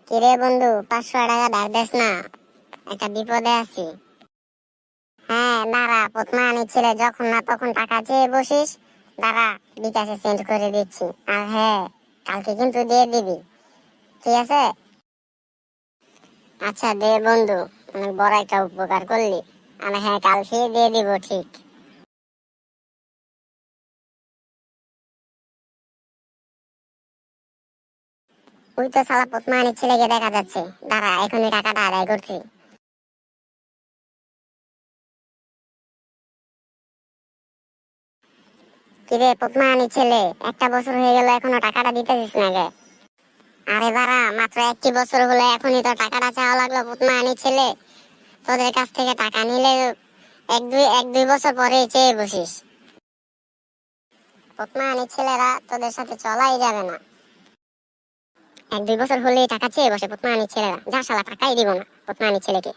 কিরে বন্ধু, 500 টাকা ধার দেস না? একটা বিপদে আছি। হ্যাঁ দাঁড়া, প্রথমে আনিছিলে যখন না তখন টাকা চেয়ে বসিস। দাঁড়া, বিকাশে সেন্ড করে দিচ্ছি। আর হ্যাঁ, কালকে কিন্তু দিয়ে দিবি, ঠিক আছে? আচ্ছা দে বন্ধু, অনেক বড় একটা উপকার করলি। আর হ্যাঁ, কালকে দিয়ে দিব ঠিক। ওই তো শালা প্রথমে আনিছিলেকে দেখা যাচ্ছে। দাঁড়া, এখনই টাকাটা আদায় করছি। কিরে প্রথমে আনিছিলে, একটা বছর হয়ে গেল এখনো টাকাটা দিতেছিস না গে? আরে বাড়া, মাত্র একটি বছর হলো, এখনই তো টাকাটা চাওয়া লাগলো প্রথমে আনিছিলে? তোদের কাছ থেকে টাকা নিলে এক দুই বছর পরে চেয়ে বসিস। প্রথমে আনিছিলেরা তোদের সাথে চলাই যাবে না। 1-2 বছর হলেই টাকা চেয়ে বসে প্রথমে আনিছিলেরা। যা শালা, টাকাই দিব না প্রথমে আনিছিলেকে।